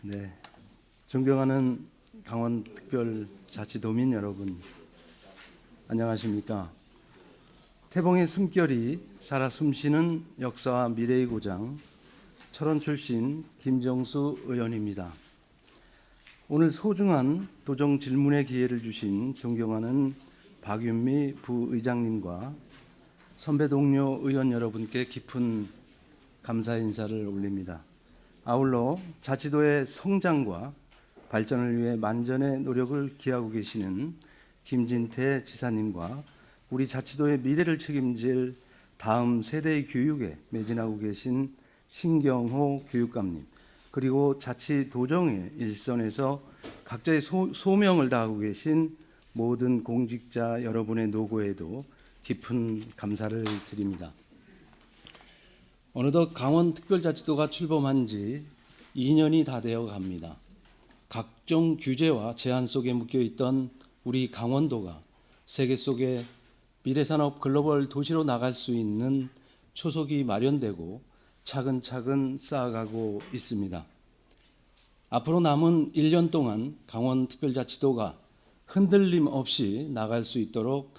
네, 존경하는 강원특별자치도민 여러분, 안녕하십니까? 태봉의 숨결이 살아 숨쉬는 역사와 미래의 고장, 철원 출신 김정수 의원입니다. 오늘 소중한 도정 질문의 기회를 주신 존경하는 박윤미 부의장님과 선배 동료 의원 여러분께 깊은 감사 인사를 올립니다. 아울러 자치도의 성장과 발전을 위해 만전의 노력을 기하고 계시는 김진태 지사님과 우리 자치도의 미래를 책임질 다음 세대의 교육에 매진하고 계신 신경호 교육감님, 그리고 자치도정의 일선에서 각자의 소명을 다하고 계신 모든 공직자 여러분의 노고에도 깊은 감사를 드립니다. 어느덧 강원특별자치도가 출범한 지 2년이 다 되어 갑니다. 각종 규제와 제한 속에 묶여있던 우리 강원도가 세계 속에 미래산업 글로벌 도시로 나갈 수 있는 초석이 마련되고 차근차근 쌓아가고 있습니다. 앞으로 남은 1년 동안 강원특별자치도가 흔들림 없이 나갈 수 있도록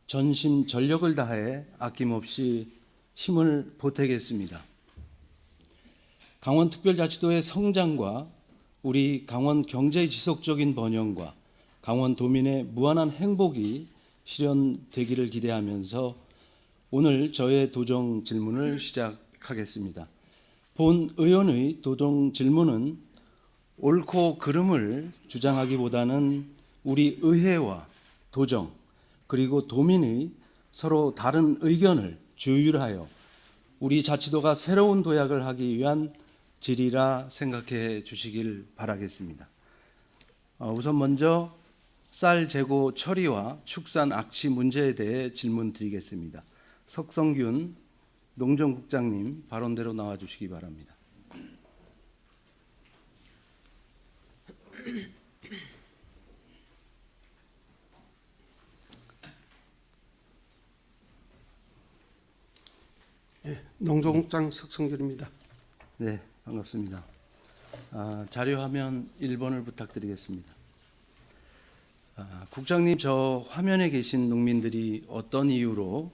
전심전력을 다해 아낌없이 힘을 보태겠습니다. 강원특별자치도의 성장과 우리 강원 경제의 지속적인 번영과 강원도민의 무한한 행복이 실현되기를 기대하면서 오늘 저의 도정 질문을 시작하겠습니다. 본 의원의 도정 질문은 옳고 그름을 주장하기보다는 우리 의회와 도정 그리고 도민의 서로 다른 의견을 조율하여 우리 자치도가 새로운 도약을 하기 위한 질이라 생각해 주시길 바라겠습니다. 우선 먼저 쌀 재고 처리와 축산 악취 문제에 대해 질문 드리겠습니다. 석성균 농정국장님 발언대로 나와 주시기 바랍니다. 농정국장 석성균입니다. 네, 반갑습니다. 자료 화면 1번을 부탁드리겠습니다. 국장님, 저 화면에 계신 농민들이 어떤 이유로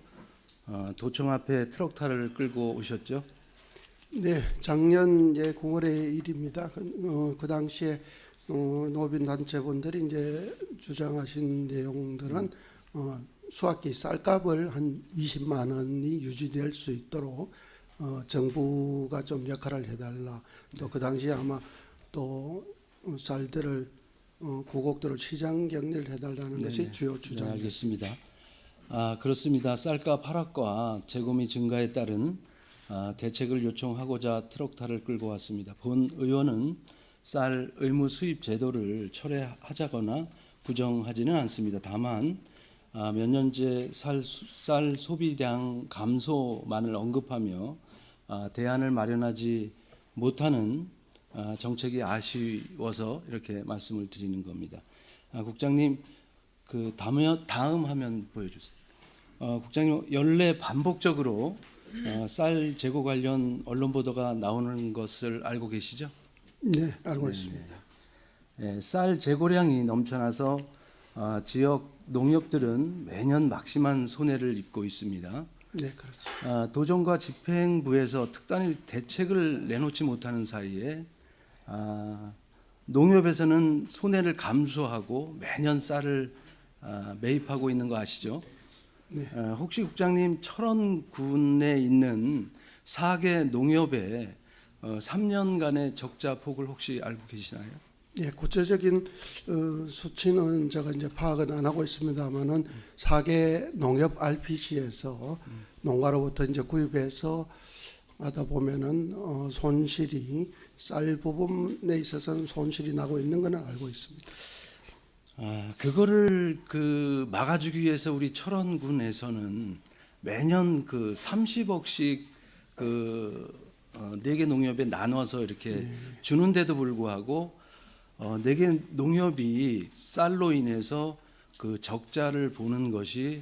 도청 앞에 트럭타를 끌고 오셨죠? 네, 작년 9월의 일입니다. 그 당시에 노빈 단체분들이 이제 주장하신 내용들은 수확기 쌀값을 한 20만 원이 유지될 수 있도록 정부가 좀 역할을 해달라. 또 그 당시에 아마 또 쌀들을 고곡도를 시장 격리를 해달라는 것이 주요 주장입니다. 네, 알겠습니다. 그렇습니다. 쌀값 하락과 재고미 증가에 따른 대책을 요청하고자 트럭타를 끌고 왔습니다. 본 의원은 쌀 의무 수입 제도를 철회하자거나 부정하지는 않습니다. 다만 몇 년째 쌀 소비량 감소만을 언급하며 대안을 마련하지 못하는 정책이 아쉬워서 이렇게 말씀을 드리는 겁니다. 국장님, 그 다음 화면 보여주세요. 국장님, 연례 반복적으로 쌀 재고 관련 언론 보도가 나오는 것을 알고 계시죠? 네, 알고 있습니다. 네, 쌀 재고량이 넘쳐나서 지역 농협들은 매년 막심한 손해를 입고 있습니다. 네, 그렇죠. 도정과 집행부에서 특단의 대책을 내놓지 못하는 사이에 농협에서는 손해를 감수하고 매년 쌀을 매입하고 있는 거 아시죠? 네. 혹시 국장님 철원군에 있는 4개 농협의 3년간의 적자 폭을 혹시 알고 계시나요? 예, 구체적인 수치는 제가 이제 파악은 안 하고 있습니다만은 4개 농협 RPC에서 농가로부터 이제 구입해서 하다 보면은 손실이 쌀 부분에 있어서는 손실이 나고 있는 것은 알고 있습니다. 그거를 막아주기 위해서 우리 철원군에서는 매년 30억씩 4개 농협에 나눠서 이렇게 주는데도 불구하고 4개 농협이 쌀로 인해서 그 적자를 보는 것이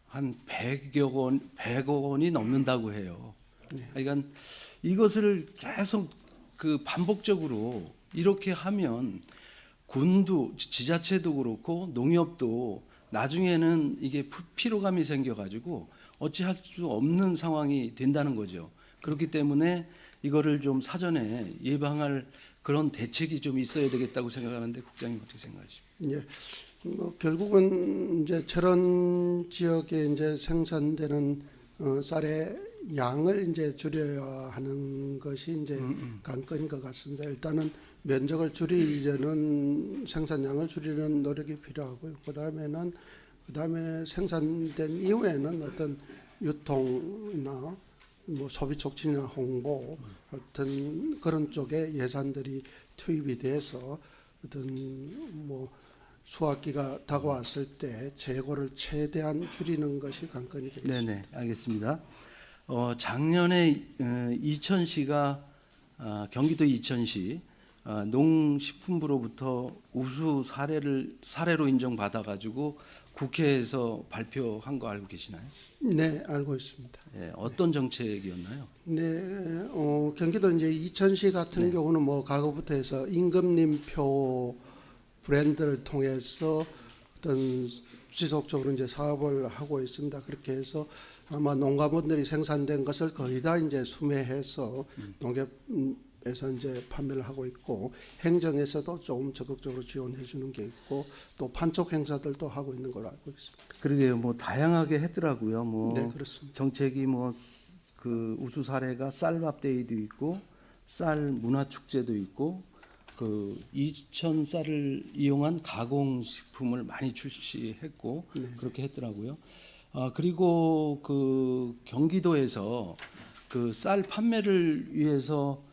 한 100억 원이 넘는다고 해요. 그러니까 이것을 계속 그 반복적으로 이렇게 하면 군도 지자체도 그렇고 농협도 나중에는 이게 피로감이 생겨가지고 어찌할 수 없는 상황이 된다는 거죠. 그렇기 때문에 이거를 좀 사전에 예방할 그런 대책이 좀 있어야 되겠다고 생각하는데 국장님 어떻게 생각하십니까? 예. 뭐 결국은 이제 저런 지역에 이제 생산되는 쌀의 양을 이제 줄여야 하는 것이 이제 관건인 것 같습니다. 일단은 면적을 줄이려는 생산량을 줄이려는 노력이 필요하고요. 그다음에 생산된 이후에는 어떤 유통이나 뭐 소비 촉진이나 홍보 어떤 그런 쪽에 예산들이 투입이 돼서 어떤 뭐 수확기가 다가왔을 때 재고를 최대한 줄이는 것이 관건이 되겠습니다. 네네, 알겠습니다. 작년에 이천시가 경기도 이천시 농식품부로부터 우수 사례로 인정받아가지고 국회에서 발표한 거 알고 계시나요? 네, 알고 있습니다. 어떤 정책이었나요? 네, 경기도 이제 이천시 같은 경우는 뭐 과거부터 해서 임금님표 브랜드를 통해서 어떤 지속적으로 이제 사업을 하고 있습니다. 그렇게 해서 아마 농가분들이 생산된 것을 거의 다 이제 수매해서 농협에서 이제 판매를 하고 있고 행정에서도 조금 적극적으로 지원해 주는 게 있고 또 판촉 행사들도 하고 있는 걸로 알고 있습니다. 그러게요. 뭐 다양하게 했더라고요. 뭐 네, 그렇습니다. 정책이 뭐 그 우수 사례가 쌀밥데이도 있고 쌀 문화 축제도 있고 그 이천 쌀을 이용한 가공식품을 많이 출시했고 그렇게 했더라고요. 그리고 그 경기도에서 그 쌀 판매를 위해서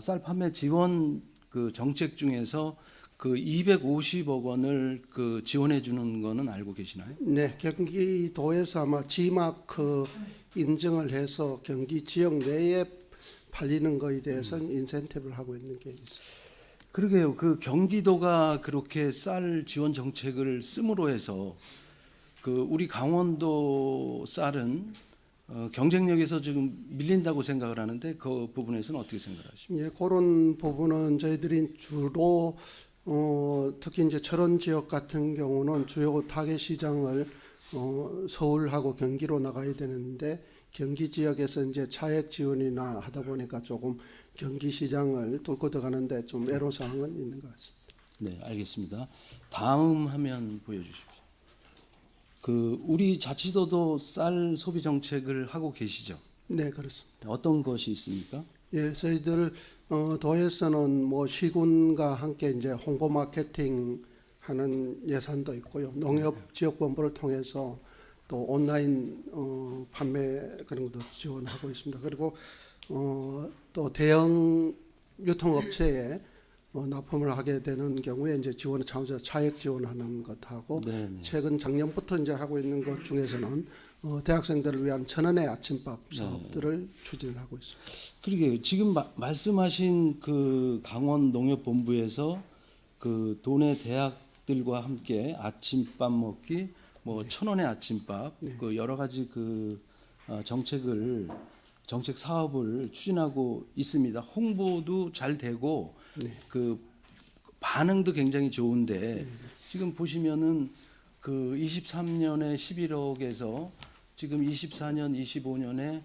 쌀 판매 지원 그 정책 중에서 그 250억 원을 그 지원해 주는 거는 알고 계시나요? 네, 경기도에서 아마 G마크 인증을 해서 경기 지역 내에 팔리는 거에 대해서는 인센티브를 하고 있는 게 있습니다. 그러게요. 그 경기도가 그렇게 쌀 지원 정책을 씀으로 해서 그 우리 강원도 쌀은 경쟁력에서 지금 밀린다고 생각을 하는데 그 부분에서는 어떻게 생각하십니까? 예, 그런 부분은 저희들이 주로 특히 이제 철원 지역 같은 경우는 주요 타겟 시장을 서울하고 경기로 나가야 되는데 경기 지역에서 이제 차액 지원이나 하다 보니까 조금 경기 시장을 뚫고 들어가는데 좀 애로사항은 있는 것 같습니다. 네, 알겠습니다. 다음 화면 보여주십시오. 그 우리 자치도도 쌀 소비 정책을 하고 계시죠? 네, 그렇습니다. 어떤 것이 있습니까? 예, 저희들 도에서는 뭐 시군과 함께 이제 홍보 마케팅 하는 예산도 있고요. 농협 지역본부를 통해서 또 온라인 판매 그런 것도 지원하고 있습니다. 그리고 또 대형 유통업체에 납품을 하게 되는 경우에 이제 지원 차원에서 차액 지원하는 것하고 네네. 최근 작년부터 이제 하고 있는 것 중에서는 대학생들을 위한 1,000원의 아침밥 사업들을 추진을 하고 있습니다. 그러게요. 지금 말씀하신 그 강원 농협본부에서 그 도내 대학들과 함께 아침밥 먹기, 뭐 1,000원의 아침밥, 그 여러 가지 그 정책 사업을 추진하고 있습니다. 홍보도 잘 되고 그 반응도 굉장히 좋은데 지금 보시면은 그 23년에 11억에서 지금 24년, 25년에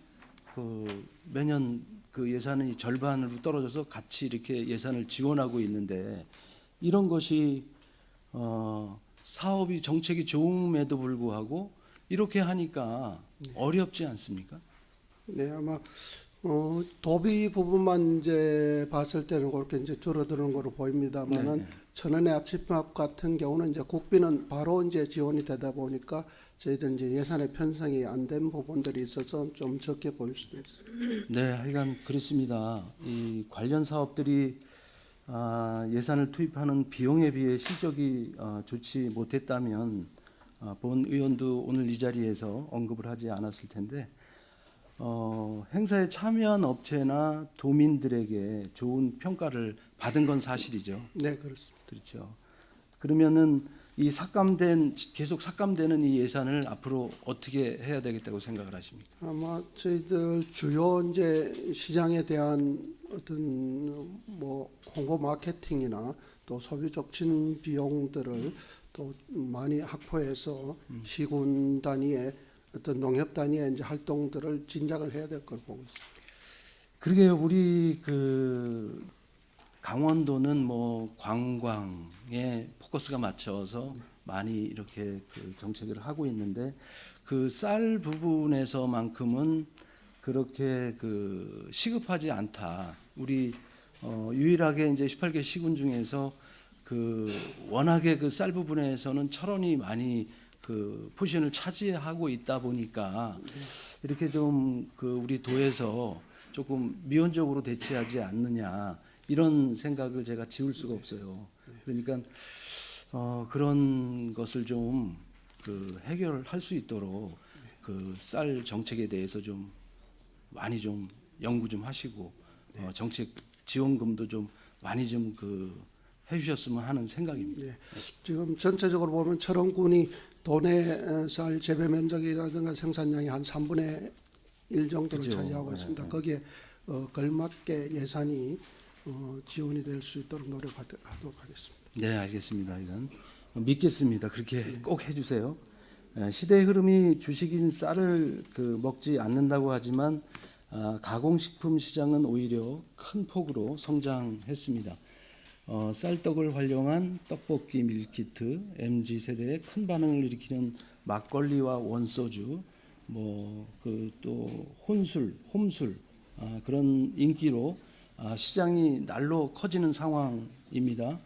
그 매년 그 예산이 절반으로 떨어져서 같이 이렇게 예산을 지원하고 있는데 이런 것이 사업이 정책이 좋음에도 불구하고 이렇게 하니까 어렵지 않습니까? 네, 아마 도비 부분만 이제 봤을 때는 그렇게 이제 줄어드는 거로 보입니다만은 1,000원의 아침밥 같은 경우는 이제 국비는 바로 이제 지원이 되다 보니까 저희들 이제 예산의 편성이 안 된 부분들이 있어서 좀 적게 보일 수도 있습니다. 네, 하여간 그렇습니다. 이 관련 사업들이 예산을 투입하는 비용에 비해 실적이 좋지 못했다면 본 의원도 오늘 이 자리에서 언급을 하지 않았을 텐데 행사에 참여한 업체나 도민들에게 좋은 평가를 받은 건 사실이죠. 네, 그렇습니다. 그렇죠. 그러면은 이 계속 삭감되는 이 예산을 앞으로 어떻게 해야 되겠다고 생각을 하십니까? 아마 저희들 주요 이제 시장에 대한 어떤 뭐 홍보 마케팅이나 또 소비 촉진 비용들을 또 많이 확보해서 시군 단위의 어떤 농협 단위의 이제 활동들을 진작을 해야 될 걸 보고 있습니다. 그러게요. 우리 그 강원도는 뭐 관광에 포커스가 맞춰서 많이 이렇게 그 정책을 하고 있는데 그 쌀 부분에서만큼은 그렇게 그 시급하지 않다. 우리 유일하게 이제 18개 시군 중에서 그 워낙에 그 쌀 부분에서는 철원이 많이 그 포지션을 차지하고 있다 보니까 이렇게 좀 그 우리 도에서 조금 미온적으로 대치하지 않느냐 이런 생각을 제가 지울 수가 없어요. 그러니까 그런 것을 좀 그 해결할 수 있도록 그 쌀 정책에 대해서 좀 많이 좀 연구 좀 하시고 정책 지원금도 좀 많이 좀 그 해주셨으면 하는 생각입니다. 네. 지금 전체적으로 보면 철원군이 도내 쌀 재배 면적이라든가 생산량이 한 3분의 1 정도를 그죠. 차지하고 있습니다. 거기에 걸맞게 예산이 지원이 될 수 있도록 노력하도록 하겠습니다. 네, 알겠습니다. 이건 믿겠습니다. 그렇게 꼭 해주세요. 시대의 흐름이 주식인 쌀을 그 먹지 않는다고 하지만 가공식품 시장은 오히려 큰 폭으로 성장했습니다. 쌀떡을 활용한 떡볶이 밀키트, MZ 세대의 큰 반응을 일으키는 막걸리와 원소주, 뭐 그 또 혼술, 홈술 그런 인기로 시장이 날로 커지는 상황입니다.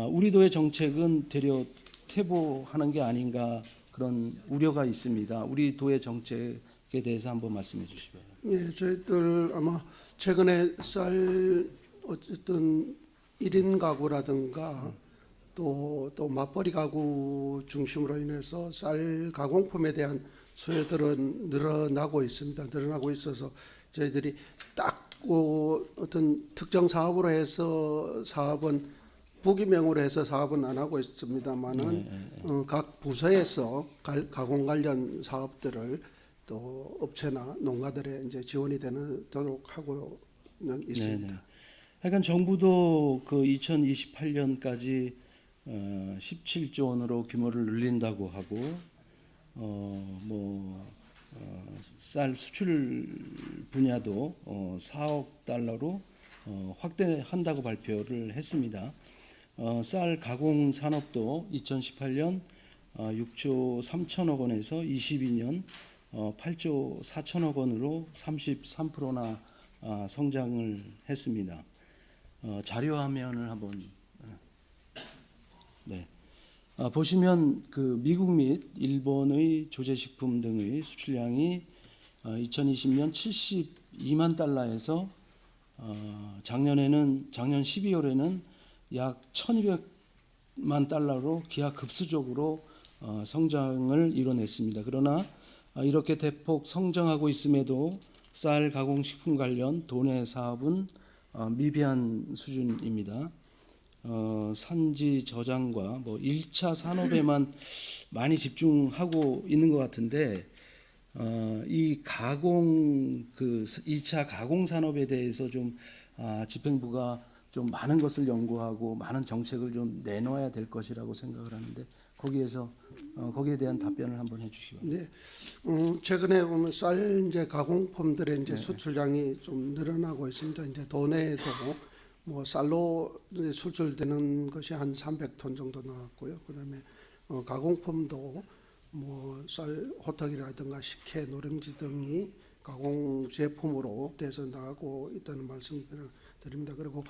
우리 도의 정책은 되려 퇴보하는 게 아닌가 그런 우려가 있습니다. 우리 도의 정책에 대해서 한번 말씀해 주시고요. 예, 저희들 아마 최근에 쌀 어쨌든 1인 가구라든가 또 맞벌이 가구 중심으로 인해서 쌀 가공품에 대한 수요들은 늘어나고 있습니다. 늘어나고 있어서 저희들이 딱 그 어떤 특정 사업으로 해서 사업은 부기명으로 해서 사업은 안 하고 있습니다만은 각 부서에서 가공 관련 사업들을 또 업체나 농가들에 이제 지원이 되도록 하고는 있습니다. 네네. 하여간 정부도 그 2028년까지 17조 원으로 규모를 늘린다고 하고 쌀 수출 분야도 4억 달러로 확대한다고 발표를 했습니다. 쌀 가공 산업도 2018년 6조 3천억 원에서 22년 8조 4천억 원으로 33%나 성장을 했습니다. 자료 화면을 한번 네. 보시면 그 미국 및 일본의 조제식품 등의 수출량이 2020년 72만 달러에서 작년 12월에는 약 1,200만 달러로 기하급수적으로 성장을 이뤄냈습니다. 그러나 이렇게 대폭 성장하고 있음에도 쌀 가공식품 관련 도내 사업은 미비한 수준입니다. 산지 저장과 뭐 1차 산업에만 많이 집중하고 있는 것 같은데 이 가공 그 2차 가공 산업에 대해서 좀 집행부가 좀 많은 것을 연구하고 많은 정책을 좀 내놓아야 될 것이라고 생각을 하는데 거기에 대한 답변을 한번 해주시기 바랍니다. 네, 최근에 보면 쌀 이제 가공품들의 이제 수출량이 좀 늘어나고 있습니다. 이제 도내에도 뭐 쌀로 이제 수출되는 것이 한 300톤 정도 나왔고요. 그다음에 가공품도 뭐 쌀 호떡이라든가 식혜, 노량지 등이 가공 제품으로 돼서 나가고 있다는 말씀을 드립니다. 그리고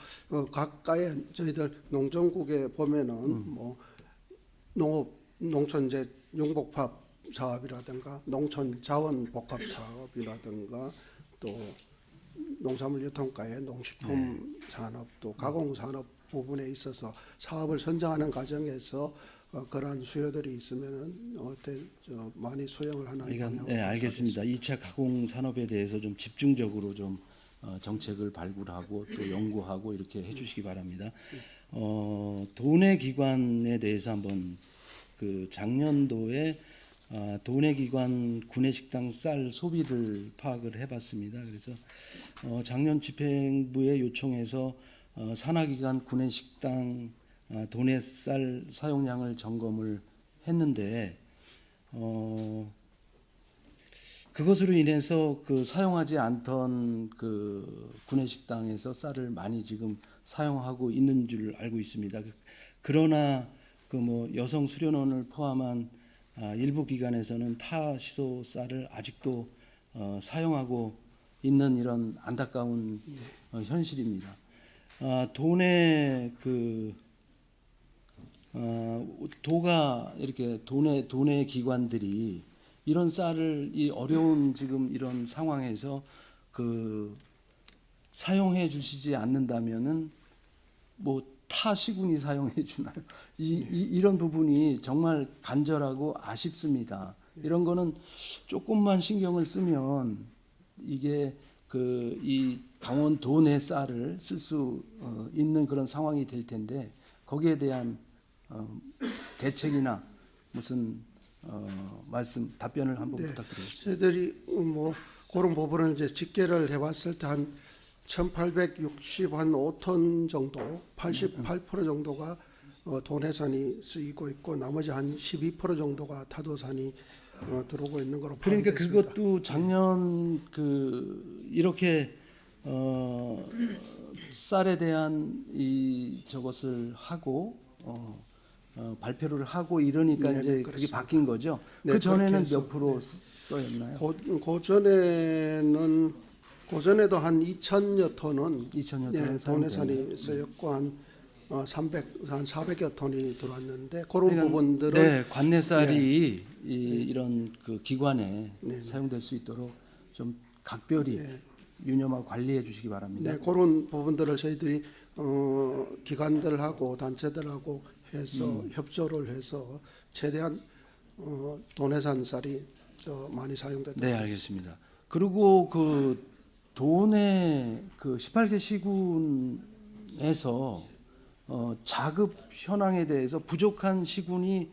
각가의 저희들 농정국에 보면은 뭐 농촌 이제 융복합 사업이라든가 농촌 자원 복합 사업이라든가 또 농산물 유통가의 농식품 산업 또 가공 산업 부분에 있어서 사업을 선정하는 과정에서 그러한 수요들이 있으면은 많이 수용을 하는 방향으로. 네, 알겠습니다. 2차 가공 산업에 대해서 좀 집중적으로 좀 정책을 발굴하고 또 연구하고 이렇게 해주시기 바랍니다. 도내 기관에 대해서 한번 그 작년도에 도내기관 구내식당 쌀 소비를 파악을 해봤습니다. 그래서 작년 집행부의 요청에서 산하기관 구내식당 도내쌀 사용량을 점검을 했는데 그것으로 인해서 그 사용하지 않던 그 구내식당에서 쌀을 많이 지금 사용하고 있는 줄 알고 있습니다. 그러나 그 뭐 여성 수련원을 포함한 일부 기관에서는 타시소 쌀을 아직도 사용하고 있는 이런 안타까운 현실입니다. 도내 그 도가 이렇게 도내 기관들이 이런 쌀을 이 어려운 지금 이런 상황에서 그 사용해 주시지 않는다면은 뭐 타 시군이 사용해 주나요? 이런 부분이 정말 간절하고 아쉽습니다. 이런 거는 조금만 신경을 쓰면 이게 그 이 강원도 내 쌀을 쓸 수 있는 그런 상황이 될 텐데 거기에 대한 대책이나 무슨 말씀 답변을 한번 부탁드리겠습니다. 저희들이 뭐 그런 부분을 이제 집계를 해봤을 때 한 1,865톤 정도, 88% 정도가 도내산이 쓰이고 있고 나머지 한 12% 정도가 타도산이 들어오고 있는 거로 그러니까 파악됐습니다. 그것도 작년 그 이렇게 쌀에 대한 이 저것을 하고 발표를 하고 이러니까 네, 이제 네, 그게 그렇습니다. 바뀐 거죠. 네, 그 전에는 그렇게 해서, 몇 프로 써였나요? 고전에도 한 2,000여 톤은 2,000여 예, 톤은 도내산이 쓰였고 한 400여 톤이 들어왔는데 그런 그러니까 부분들은 네, 관내쌀이 이런 그 기관에 네. 사용될 수 있도록 좀 각별히 유념하고 관리해 주시기 바랍니다. 네, 그런 부분들을 저희들이 기관들하고 단체들하고 해서 협조를 해서 최대한 도내산 쌀이 많이 사용되도록 네, 알겠습니다. 그리고 그 도내 그 18개 시군에서 자급 현황에 대해서 부족한 시군이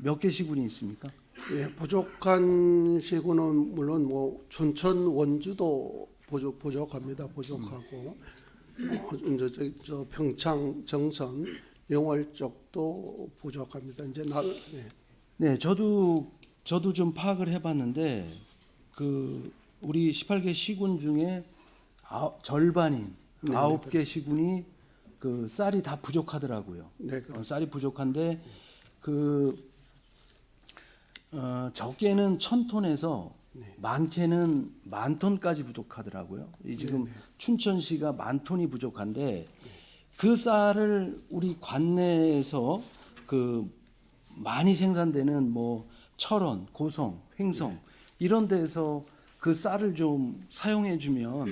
몇 개 시군이 있습니까? 예, 부족한 시군은 물론 뭐 춘천 원주도 부족합니다. 부족하고 저 평창 정선 영월 쪽도 부족합니다. 이제 네, 저도 좀 파악을 해봤는데 그 우리 18개 시군 중에 절반인 9개 시군이 그 쌀이 다 부족하더라고요. 네, 쌀이 부족한데 그 적게는 1,000톤에서 많게는 10,000톤까지 부족하더라고요. 이 지금 춘천시가 10,000톤이 부족한데 그 쌀을 우리 관내에서 그 많이 생산되는 뭐 철원, 고성, 횡성 이런 데서 그 쌀을 좀 사용해 주면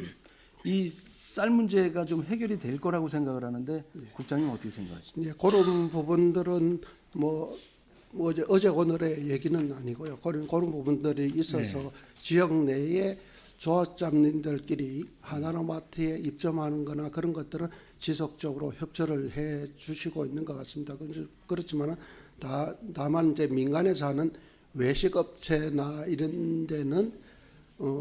이 쌀 문제가 좀 해결이 될 거라고 생각을 하는데 국장님 어떻게 생각하십니까? 이제 그런 부분들은 뭐 어제 오늘의 얘기는 아니고요. 그런 부분들이 있어서 지역 내에 조합장님들끼리 하나로마트에 입점하는 거나 그런 것들은 지속적으로 협조를 해 주시고 있는 것 같습니다. 그렇지만 다만 이제 민간에서 하는 외식업체나 이런 데는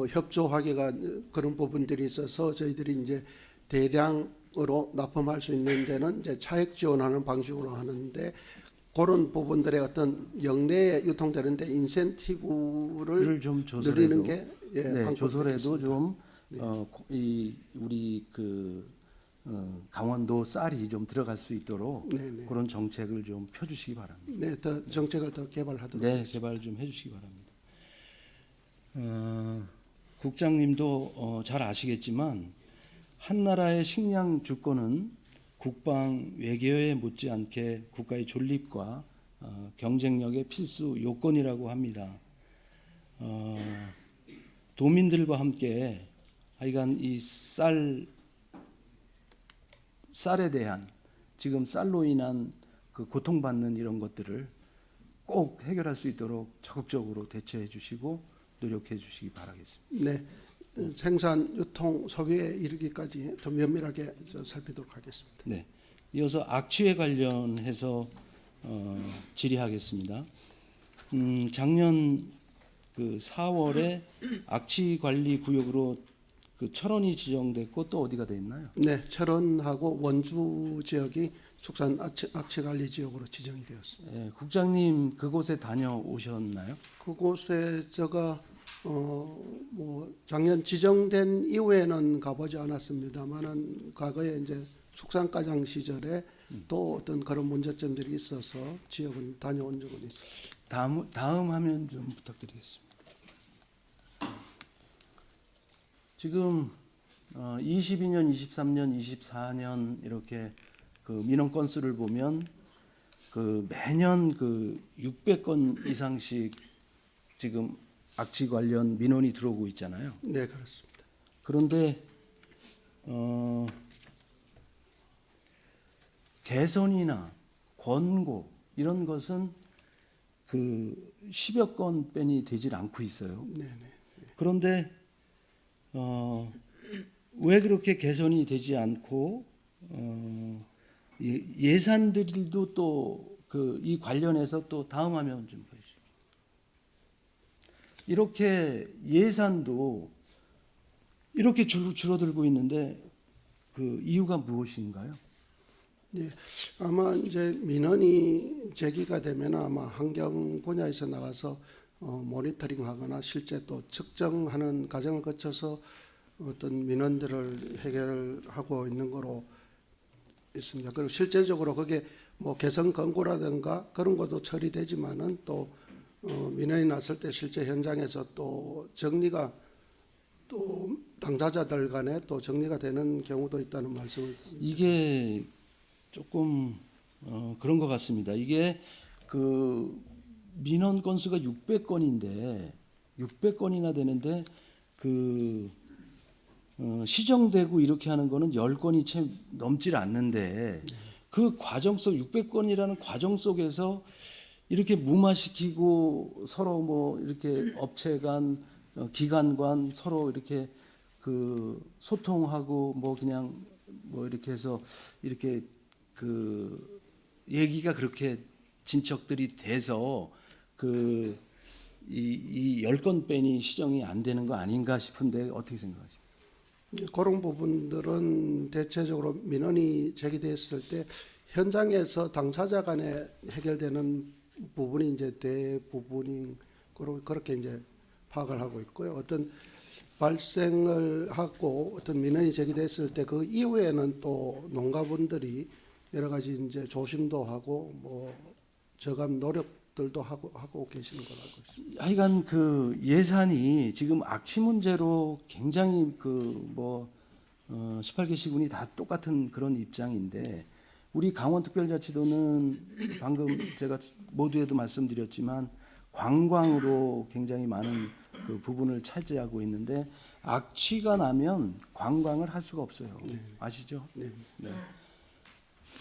협조하기가 그런 부분들이 있어서 저희들이 이제 대량으로 납품할 수 있는 데는 이제 차액 지원하는 방식으로 하는데 그런 부분들의 어떤 영내에 유통되는데 인센티브를 좀 늘리는 게 조설에도 좀 이 우리 그 강원도 쌀이 좀 들어갈 수 있도록 그런 정책을 좀 펴주시기 바랍니다. 네, 더 정책을 더 개발하도록. 네, 개발 좀 해주시기 바랍니다. 국장님도 잘 아시겠지만 한 나라의 식량 주권은 국방 외교에 못지않게 국가의 존립과 경쟁력의 필수 요건이라고 합니다. 도민들과 함께 하여간 이 쌀에 대한 지금 쌀로 인한 그 고통받는 이런 것들을 꼭 해결할 수 있도록 적극적으로 대처해 주시고 노력해 주시기 바라겠습니다. 네, 생산, 유통, 소비에 이르기까지 더 면밀하게 살피도록 하겠습니다. 네. 이어서 악취에 관련해서 질의하겠습니다. 작년 그 4월에 악취 관리 구역으로 그 철원이 지정됐고 또 어디가 돼 있나요? 네, 철원하고 원주 지역이 축산 악취 관리 지역으로 지정이 되었습니다. 예, 국장님 그곳에 다녀오셨나요? 그곳에 제가 뭐 작년 지정된 이후에는 가보지 않았습니다만은 과거에 이제 축산과장 시절에 또 어떤 그런 문제점들이 있어서 지역은 다녀온 적은 있습니다. 다음 화면 좀 부탁드리겠습니다. 지금 22년, 23년, 24년 이렇게 그 민원 건수를 보면 그 매년 그 600건 이상씩 지금 악취 관련 민원이 들어오고 있잖아요. 네, 그렇습니다. 그런데 개선이나 권고 이런 것은 그 10여 건 빼니 되질 않고 있어요. 네, 네. 그런데 왜 그렇게 개선이 되지 않고 예산들도 또 그 이 관련해서 또 다음 화면 좀 보시죠. 이렇게 예산도 이렇게 줄어들고 있는데 그 이유가 무엇인가요? 네, 아마 이제 민원이 제기가 되면 아마 환경 분야에서 나가서 모니터링하거나 실제 또 측정하는 과정을 거쳐서 어떤 민원들을 해결하고 있는 거로 있습니다. 그리고 실제적으로 그게 뭐 개선 권고라든가 그런 것도 처리되지만은 또 민원이 났을 때 실제 현장에서 또 정리가 또 당사자들 간에 또 정리가 되는 경우도 있다는 말씀을 이게 조금 그런 것 같습니다. 이게 그 민원 건수가 600건인데 600건이나 되는데 그 시정되고 이렇게 하는 거는 10건이 채 넘질 않는데 그 과정 속 600건이라는 과정 속에서 이렇게 무마시키고 서로 뭐 이렇게 업체 간 기관 간 서로 이렇게 그 소통하고 뭐 그냥 뭐 이렇게 해서 이렇게 그 얘기가 그렇게 진척들이 돼서 그 이 10건 빼니 시정이 안 되는 거 아닌가 싶은데 어떻게 생각하십니까? 그런 부분들은 대체적으로 민원이 제기됐을 때 현장에서 당사자 간에 해결되는 부분이 이제 대부분인 그렇게 이제 파악을 하고 있고요. 어떤 발생을 하고 어떤 민원이 제기됐을 때 그 이후에는 또 농가분들이 여러 가지 이제 조심도 하고 뭐 저감 노력들도 하고 계시는 걸로 알고 있습니다. 하여간 그 예산이 지금 악취 문제로 굉장히 그 뭐 18개 시군이 다 똑같은 그런 입장인데 우리 강원특별자치도는 방금 제가 모두에도 말씀드렸지만 관광으로 굉장히 많은 그 부분을 차지하고 있는데 악취가 나면 관광을 할 수가 없어요. 아시죠? 네. 네.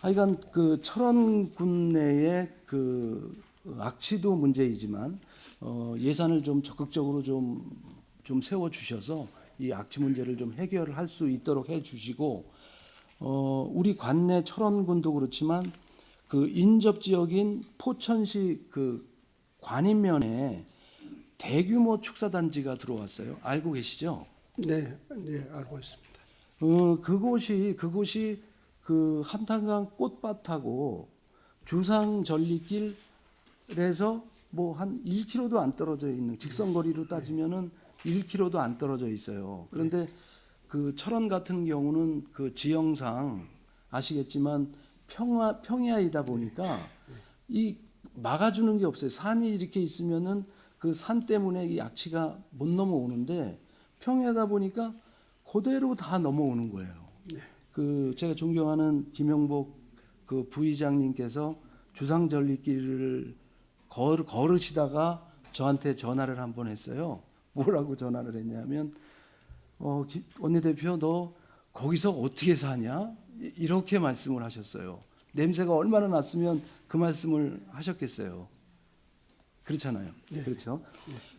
하여간 그 철원군 내에 그 악취도 문제이지만 예산을 좀 적극적으로 좀 세워 주셔서 이 악취 문제를 좀 해결할 수 있도록 해 주시고 우리 관내 철원군도 그렇지만 그 인접 지역인 포천시 그 관인면에 대규모 축사단지가 들어왔어요. 알고 계시죠? 네, 네, 알고 있습니다. 그곳이 그 한탄강 꽃밭하고 주상 전리길에서 뭐 한 1km도 안 떨어져 있는 직선거리로 따지면은 1km도 안 떨어져 있어요. 그런데 그 철원 같은 경우는 그 지형상 아시겠지만 평야이다 보니까 이 막아주는 게 없어요. 산이 이렇게 있으면은 그 산 때문에 이 악취가 못 넘어오는데 평야다 보니까 그대로 다 넘어오는 거예요. 그 제가 존경하는 김영복 그 부의장님께서 주상절리길을 걸으시다가 저한테 전화를 한 번 했어요. 뭐라고 전화를 했냐면 원내대표 너 거기서 어떻게 사냐? 이렇게 말씀을 하셨어요. 냄새가 얼마나 났으면 그 말씀을 하셨겠어요. 그렇잖아요. 네. 그렇죠.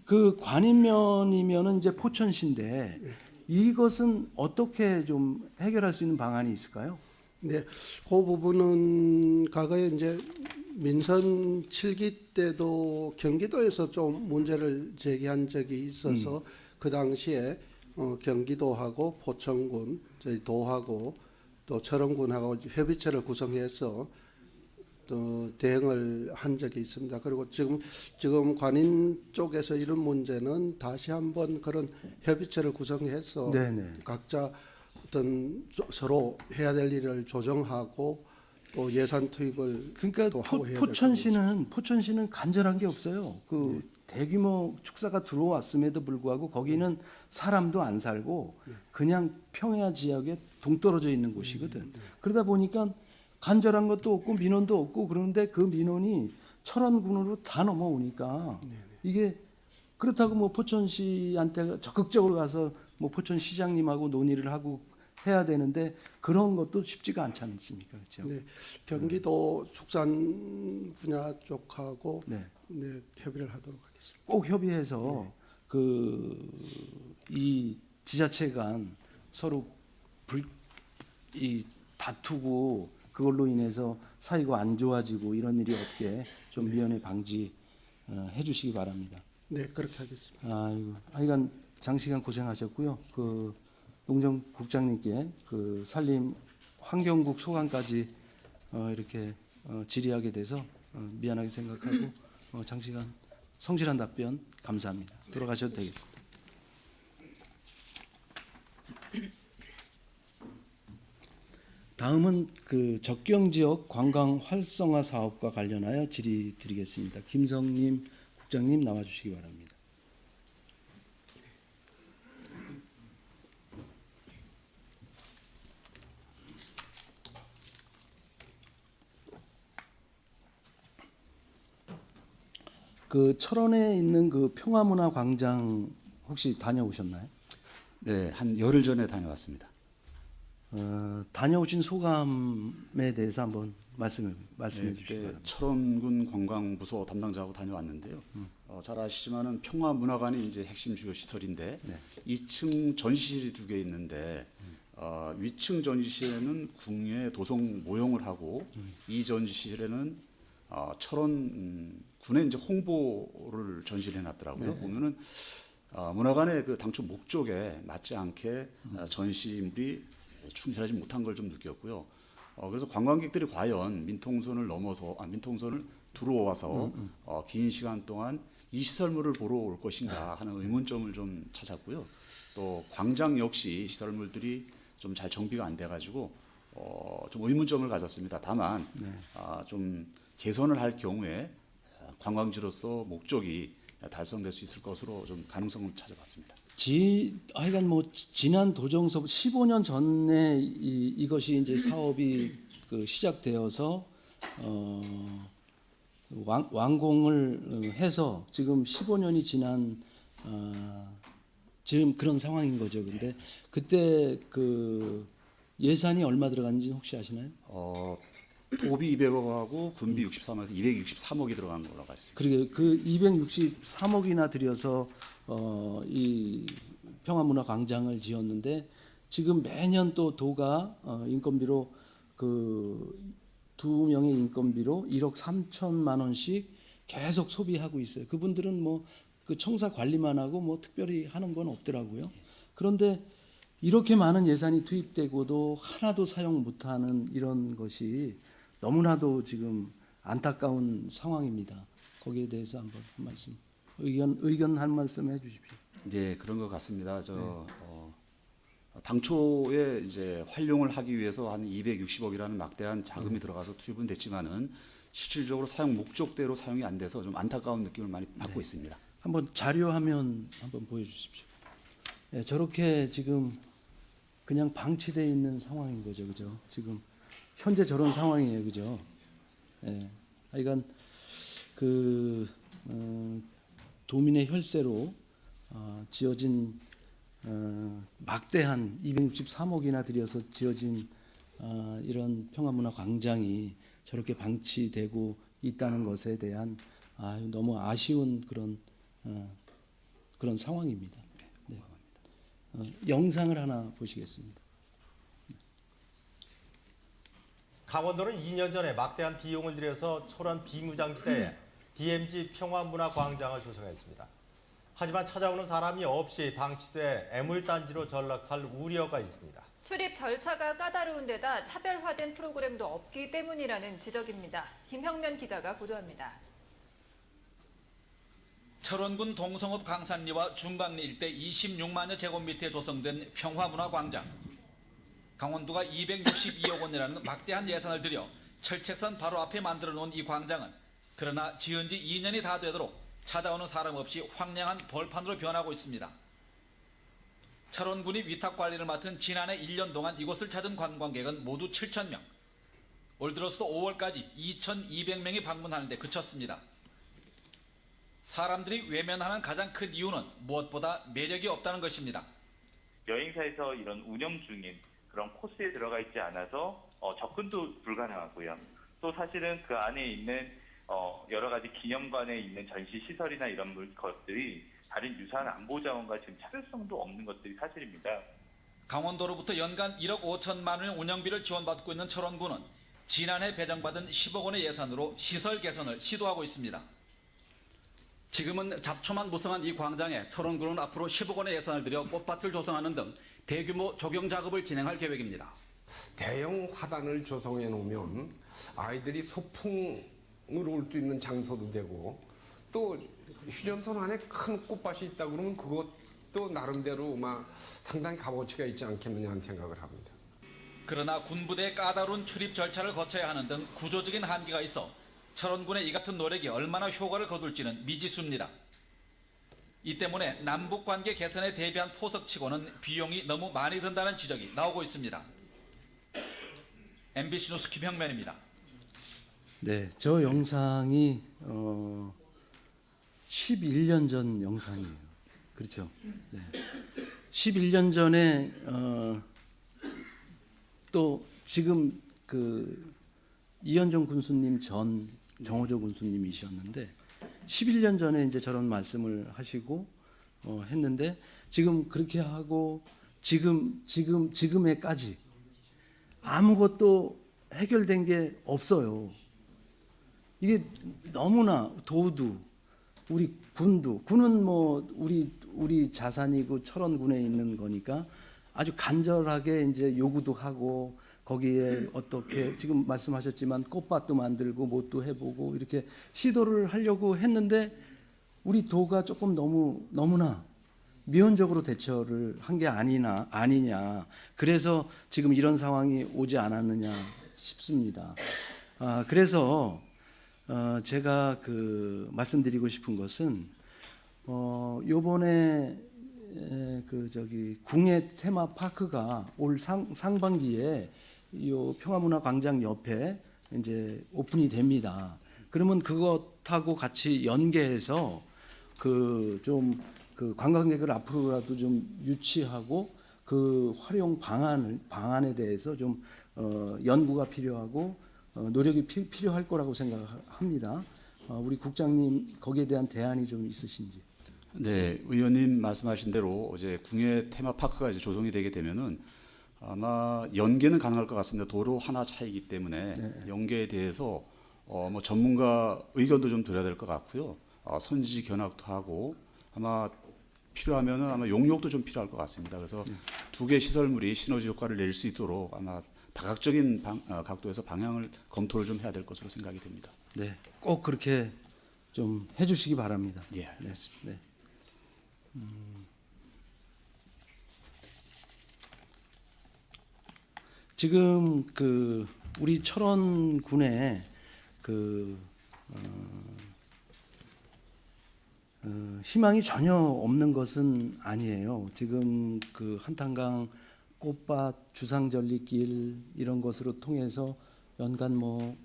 그 관인면이면은 이제 포천시인데 이것은 어떻게 좀 해결할 수 있는 방안이 있을까요? 네, 그 부분은 과거에 이제 민선 7기 때도 경기도에서 좀 문제를 제기한 적이 있어서 그 당시에 경기도하고 포천군, 저희 도하고 또 철원군하고 협의체를 구성해서 또 대응을 한 적이 있습니다. 그리고 지금 관인 쪽에서 이런 문제는 다시 한번 그런 협의체를 구성해서 네네. 각자 어떤 서로 해야 될 일을 조정하고 또 예산 투입을 그러니까 또 하고 해야 될 포천시는 간절한 게 없어요. 그 대규모 축사가 들어왔음에도 불구하고 거기는 사람도 안 살고 그냥 평야 지역에 동떨어져 있는 곳이거든. 그러다 보니까 간절한 것도 없고 민원도 없고 그런데 그 민원이 철원군으로 다 넘어오니까 이게 그렇다고 뭐 포천시한테 적극적으로 가서 뭐 포천시장님하고 논의를 하고 해야 되는데 그런 것도 쉽지가 않지 않습니까? 그렇죠? 네, 경기도 축산 분야 쪽하고 네. 네, 협의를 하도록 하겠습니다. 꼭 협의해서 이 지자체 간 서로 이 다투고 그걸로 인해서 사이가 안 좋아지고 이런 일이 없게 좀 미연에 방지해 주시기 바랍니다. 네, 그렇게 하겠습니다. 아이고, 하여간 장시간 고생하셨고요. 그 농정국장님께 그 산림 환경국 소관까지 이렇게 질의하게 돼서 미안하게 생각하고 장시간 성실한 답변 감사합니다. 돌아가셔도 되겠습니다. 다음은 그 적경 지역 관광 활성화 사업과 관련하여 질의 드리겠습니다. 김성님 국장님 나와주시기 바랍니다. 그 철원에 있는 그 평화문화광장 혹시 다녀오셨나요? 네, 한 열흘 전에 다녀왔습니다. 다녀오신 소감에 대해서 한번 말씀해 네, 주시기 그때 바랍니다. 철원군 관광부서 담당자하고 다녀왔는데요. 잘 아시지만은 평화문화관이 이제 핵심 주요 시설인데 네. 2층 전시실이 2개 있는데 위층 전시실에는 궁예 도성 모형을 하고 이 전시실에는 철원 군의 이제 홍보를 전시를 해놨더라고요. 네. 보면은 문화관의 그 당초 목적에 맞지 않게 전시물이 충실하지 못한 걸 좀 느꼈고요. 그래서 관광객들이 과연 민통선을 들어와서 긴 시간 동안 이 시설물을 보러 올 것인가 하는 의문점을 좀 찾았고요. 또 광장 역시 시설물들이 좀 잘 정비가 안 돼가지고 좀 의문점을 가졌습니다. 다만 좀 개선을 할 경우에 관광지로서 목적이 달성될 수 있을 것으로 좀 가능성을 찾아봤습니다. 하여간 뭐 지난 도정서 15년 전에 이것이 이제 사업이 그 시작되어서 완공을 해서 지금 15년이 지난 지금 그런 상황인 거죠. 근데 그때 그 예산이 얼마 들어갔는지 혹시 아시나요? 도비 200억하고 군비 63억에서 263억이 들어간 걸로 알고 있습니다. 그러게 그 263억이나 들여서 이 평화문화광장을 지었는데 지금 매년 또 도가 인건비로 그 2명의 인건비로 1억 3천만 원씩 계속 소비하고 있어요. 그분들은 뭐 그 청사 관리만 하고 뭐 특별히 하는 건 없더라고요. 그런데 이렇게 많은 예산이 투입되고도 하나도 사용 못하는 이런 것이 너무나도 지금 안타까운 상황입니다. 거기에 대해서 한번 한 말씀, 의견 한 말씀 해주십시오. 네, 그런 것 같습니다. 당초에 이제 활용을 하기 위해서 한 260억이라는 막대한 자금이 들어가서 투입은 됐지만은 실질적으로 사용 목적대로 사용이 안 돼서 좀 안타까운 느낌을 많이 받고 있습니다. 한번 자료화면 한번 보여주십시오. 네, 저렇게 지금 그냥 방치되어 있는 상황인 거죠, 그죠? 지금 현재 저런 상황이에요, 그죠? 예. 하여간 그 도민의 혈세로 지어진 막대한 263억이나 들여서 지어진 이런 평화문화광장이 저렇게 방치되고 있다는 것에 대한 너무 아쉬운 그런 상황입니다. 네. 영상을 하나 보시겠습니다. 강원도는 2년 전에 막대한 비용을 들여서 철원 비무장지대에 DMZ 평화문화광장을 조성했습니다. 하지만 찾아오는 사람이 없이 방치돼 애물단지로 전락할 우려가 있습니다. 출입 절차가 까다로운 데다 차별화된 프로그램도 없기 때문이라는 지적입니다. 김형면 기자가 보도합니다. 철원군 동성읍 강산리와 중강리 일대 26만여 제곱미터에 조성된 평화문화광장. 강원도가 262억 원이라는 막대한 예산을 들여 철책선 바로 앞에 만들어 놓은 이 광장은 그러나 지은 지 2년이 다 되도록 찾아오는 사람 없이 황량한 벌판으로 변하고 있습니다. 철원군이 위탁 관리를 맡은 지난해 1년 동안 이곳을 찾은 관광객은 모두 7,000명. 올 들어서도 5월까지 2,200명이 방문하는 데 그쳤습니다. 사람들이 외면하는 가장 큰 이유는 무엇보다 매력이 없다는 것입니다. 여행사에서 이런 운영 중인 그런 코스에 들어가 있지 않아서 접근도 불가능하고요. 또 사실은 그 안에 있는 여러 가지 기념관에 있는 전시 시설이나 이런 것들이 다른 유산 안보 자원과 지금 차별성도 없는 것들이 사실입니다. 강원도로부터 연간 1억 5천만 원의 운영비를 지원받고 있는 철원군은 지난해 배정받은 10억 원의 예산으로 시설 개선을 시도하고 있습니다. 지금은 잡초만 무성한 이 광장에 철원군은 앞으로 10억 원의 예산을 들여 꽃밭을 조성하는 등 대규모 조경 작업을 진행할 계획입니다. 대형 화단을 조성해 놓으면 아이들이 소풍을 올 수 있는 장소도 되고 또 휴전선 안에 큰 꽃밭이 있다 그러면 그것도 나름대로 막 상당히 값어치가 있지 않겠느냐 하는 생각을 합니다. 그러나 군부대의 까다로운 출입 절차를 거쳐야 하는 등 구조적인 한계가 있어 철원군의 이 같은 노력이 얼마나 효과를 거둘지는 미지수입니다. 이 때문에 남북관계 개선에 대비한 포석치고는 비용이 너무 많이 든다는 지적이 나오고 있습니다. MBC 뉴스 김형면입니다. 네, 저 영상이 11년 전 영상이에요. 그렇죠? 네. 11년 전에 또 지금 그 이현종 군수님 전 정호조 군수님이셨는데 11년 전에 이제 저런 말씀을 하시고 했는데 지금 그렇게 하고 지금에까지 아무것도 해결된 게 없어요. 이게 너무나 도도 우리 군은 뭐 우리 자산이고 철원군에 있는 거니까 아주 간절하게 이제 요구도 하고 거기에 어떻게 지금 말씀하셨지만 꽃밭도 만들고 뭣도 해보고 이렇게 시도를 하려고 했는데 우리 도가 조금 너무나 미온적으로 대처를 한 게 아니냐. 그래서 지금 이런 상황이 오지 않았느냐 싶습니다. 그래서 제가 그 말씀드리고 싶은 것은 요번에 궁예 테마파크가 올 상반기에 요 평화문화광장 옆에 이제 오픈이 됩니다. 그러면 그것하고 같이 연계해서 그 관광객을 앞으로라도 좀 유치하고 그 활용 방안에 대해서 좀 연구가 필요하고 노력이 필요할 거라고 생각합니다. 우리 국장님 거기에 대한 대안이 좀 있으신지. 네, 의원님 말씀하신 대로 이제 궁예 테마파크가 이제 조성이 되게 되면은 아마 연계는 가능할 것 같습니다. 도로 하나 차이기 때문에 연계에 대해서 뭐 전문가 의견도 좀 들어야 될 것 같고요. 선지 견학도 하고 아마 필요하면은 아마 용역도 좀 필요할 것 같습니다. 그래서 두 개 시설물이 시너지 효과를 낼 수 있도록 아마 다각적인 각도에서 방향을 검토를 좀 해야 될 것으로 생각이 됩니다. 네, 꼭 그렇게 좀 해주시기 바랍니다. 예, 알겠습니다. 네. 지금 그 우리 철원군에 희망이 전혀 없는 것은 아니에요. 지금 그 한탄강 꽃밭 주상절리길 이런 것으로 통해서 연간 뭐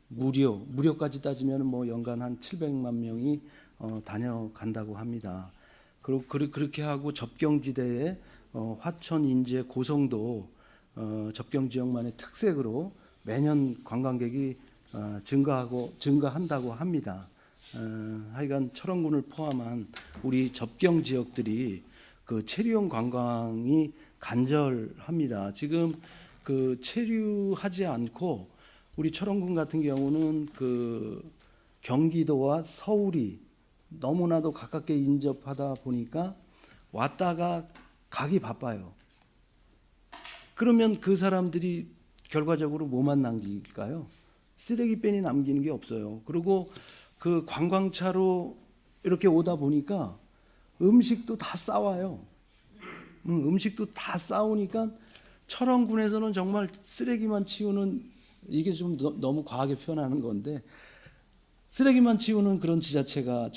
무료까지 따지면 뭐 연간 한 700만 명이 다녀간다고 합니다. 그리고 그렇게 하고 접경지대에 화천, 인제, 고성도 접경 지역만의 특색으로 매년 관광객이 증가한다고 합니다. 하여간 철원군을 포함한 우리 접경 지역들이 그 체류용 관광이 간절합니다. 지금 그 체류하지 않고 우리 철원군 같은 경우는 그 경기도와 서울이 너무나도 가깝게 인접하다 보니까 왔다가 가기 바빠요. 그러면 그 사람들이 결과적으로 뭐만 남길까요? 쓰레기변이 남기는 게 없어요. 그리고 그 관광차로 이렇게 오다 보니까 음식도 다 싸와요. 음식도 다 싸우니까 철원군에서는 정말 쓰레기만 치우는, 이게 좀 너무 과하게 표현하는 건데, 쓰레기만 치우는 그런 지자체가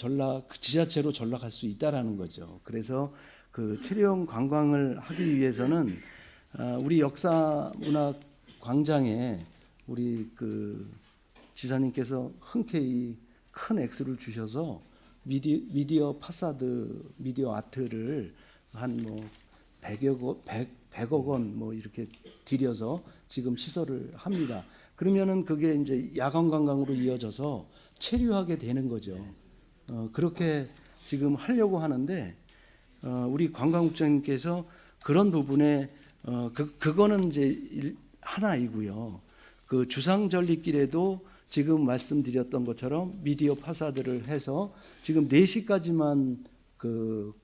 지자체로 전락할 수 있다라는 거죠. 그래서 그 체류형 관광을 하기 위해서는 우리 역사문화 광장에 우리 그 지사님께서 흔쾌히 큰 액수를 주셔서 미디어 파사드, 미디어 아트를 한 뭐 100억 원 뭐 이렇게 들여서 지금 시설을 합니다. 그러면은 그게 이제 야간 관광으로 이어져서 체류하게 되는 거죠. 그렇게 지금 하려고 하는데 우리 관광국장님께서 그런 부분에 그거는 이제 하나이고요. 그 주상절리길에도 지금 말씀드렸던 것처럼 미디어 파사드를 해서 지금 4시까지만 그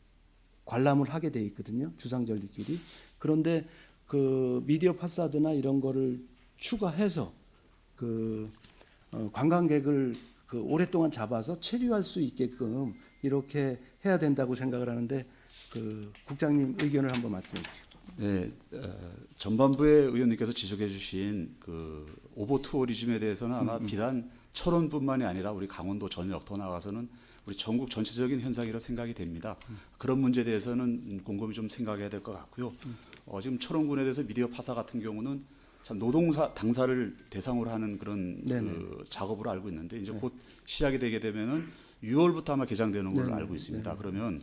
관람을 하게 돼 있거든요. 주상절리길이. 그런데 그 미디어 파사드나 이런 거를 추가해서 그 관광객을 그 오랫동안 잡아서 체류할 수 있게끔 이렇게 해야 된다고 생각을 하는데 그 국장님 의견을 한번 말씀해 주시죠. 네, 전반부의 의원님께서 지적해 주신 그 오버 투어리즘에 대해서는 아마 비단 철원뿐만이 아니라 우리 강원도 전역 더 나가서는 우리 전국 전체적인 현상이라고 생각이 됩니다. 그런 문제에 대해서는 곰곰이 좀 생각해야 될 것 같고요. 지금 철원군에 대해서 미디어 파사 같은 경우는 참 노동사 당사를 대상으로 하는 그런 그 작업으로 알고 있는데 이제 곧 시작이 되게 되면은 6월부터 아마 개장되는 걸로 알고 있습니다. 그러면